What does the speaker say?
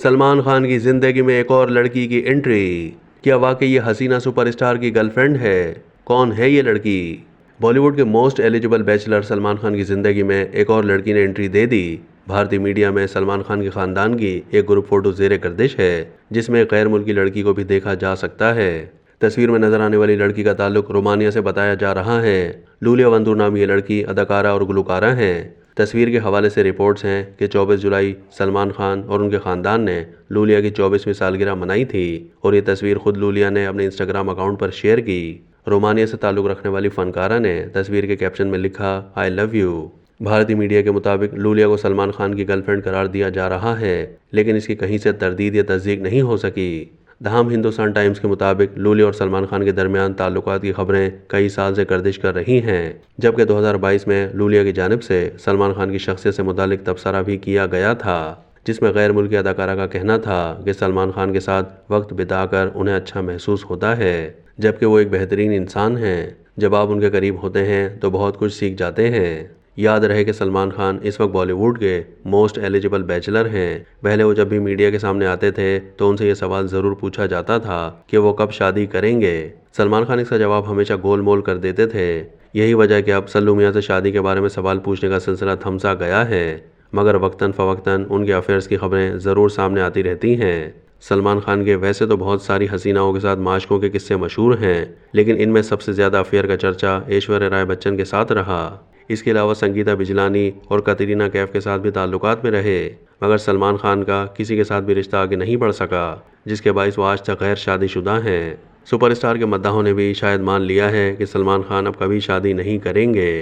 सलमान खान की जिंदगी में एक और लड़की की एंट्री। क्या वाकई ये हसीना सुपरस्टार की गर्लफ्रेंड है? कौन है ये लड़की? बॉलीवुड के most eligible bachelor Salman Khan की जिंदगी में एक और लड़की ने एंट्री दे दी। भारतीय मीडिया में सलमान खान के खानदान की एक ग्रुप फोटो जेर गर्दिश है, जिसमें एक गैर मुल्की लड़की को भी देखा जा सकता है। तस्वीर में नजर आने वाली लड़की का ताल्लुक रोमानिया से बताया जा रहा है। लूलिया वंतूर नाम ये लड़की अदाकारा और गुलकारा है। तस्वीर के हवाले से रिपोर्ट्स हैं कि 24 जुलाई सलमान खान और उनके खानदान ने लूलिया की 24वीं सालगिरह मनाई थी और ये तस्वीर खुद लूलिया ने अपने इंस्टाग्राम अकाउंट पर शेयर की। रोमानिया से ताल्लुक रखने वाली फनकारा ने तस्वीर के कैप्शन में लिखा, आई लव यू। भारतीय मीडिया के मुताबिक लूलिया को सलमान खान की गर्लफ्रेंड करार दिया जा रहा है, लेकिन इसकी कहीं से तरदीद या तस्दीक नहीं हो सकी। द हिंदुस्तान टाइम्स के मुताबिक लूलिया और सलमान खान के दरमियान ताल्लुकात की खबरें कई साल से गर्दिश कर रही हैं, जबकि 2022 में लूलिया की जानिब से सलमान खान की शख्सियत से मुतालिक तबसरा भी किया गया था, जिसमें गैर मुल्की अदाकारा का कहना था कि सलमान खान के साथ वक्त बिताकर उन्हें अच्छा महसूस होता है, जबकि वो एक बेहतरीन इंसान हैं। जब आप उनके करीब होते हैं तो बहुत कुछ सीख जाते हैं। याद रहे कि सलमान खान इस वक्त बॉलीवुड के मोस्ट एलिजिबल बैचलर हैं। पहले वो जब भी मीडिया के सामने आते थे तो उनसे ये सवाल ज़रूर पूछा जाता था कि वो कब शादी करेंगे। सलमान खान इसका जवाब हमेशा गोल मोल कर देते थे। यही वजह है कि अब सल्लू मियां से शादी के बारे में सवाल पूछने का सिलसिला थमसा गया है, मगर वक्तन फ़वक्तन उनके अफेयर्स की खबरें ज़रूर सामने आती रहती हैं। सलमान खान के वैसे तो बहुत सारी हसीनाओं के साथ माशकों के किस्से मशहूर हैं, लेकिन इनमें सबसे ज़्यादा अफेयर का चर्चा ऐश्वर्या राय बच्चन के साथ रहा। इसके अलावा संगीता बिजलानी और कतरीना कैफ के साथ भी ताल्लुकात में रहे, मगर सलमान खान का किसी के साथ भी रिश्ता आगे नहीं बढ़ सका, जिसके बाइस वो आज तक गैर शादीशुदा हैं। सुपरस्टार के मद्दाहों ने भी शायद मान लिया है कि सलमान खान अब कभी शादी नहीं करेंगे।